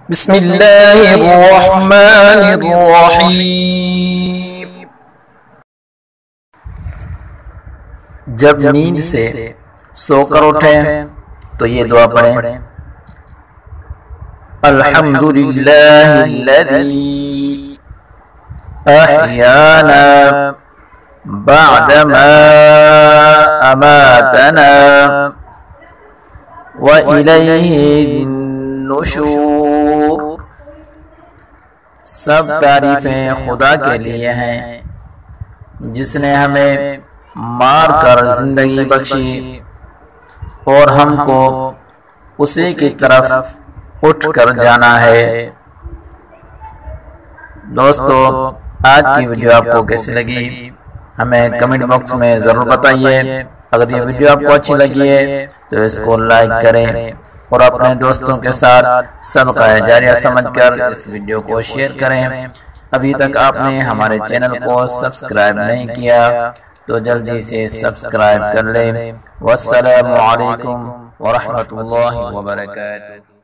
بسم اللہ الرحمن الرحیم۔ جب نیند سے سو کر اٹھیں تو یہ دعا پڑھیں، الحمدللہ الذی احیانا بعدما اماتنا وإلیہ النشور۔ سب تعریفیں خدا کے لیے ہیں جس نے ہمیں مار کر زندگی بخشی اور ہم کو اسی کی طرف اٹھ کر جانا ہے۔ دوستو، آج کی ویڈیو آپ کو کیسی لگی ہمیں کمنٹ باکس میں ضرور بتائیے۔ اگر یہ ویڈیو آپ کو اچھی لگی ہے تو اس کو لائک کریں اور اپنے دوستوں کے ساتھ صدقہ جاریہ سمجھ کر اس ویڈیو کو شیئر کریں۔ ابھی تک آپ نے ہمارے چینل کو سبسکرائب نہیں کیا تو جلدی سے سبسکرائب کر لیں۔ والسلام علیکم ورحمۃ اللہ وبرکاتہ۔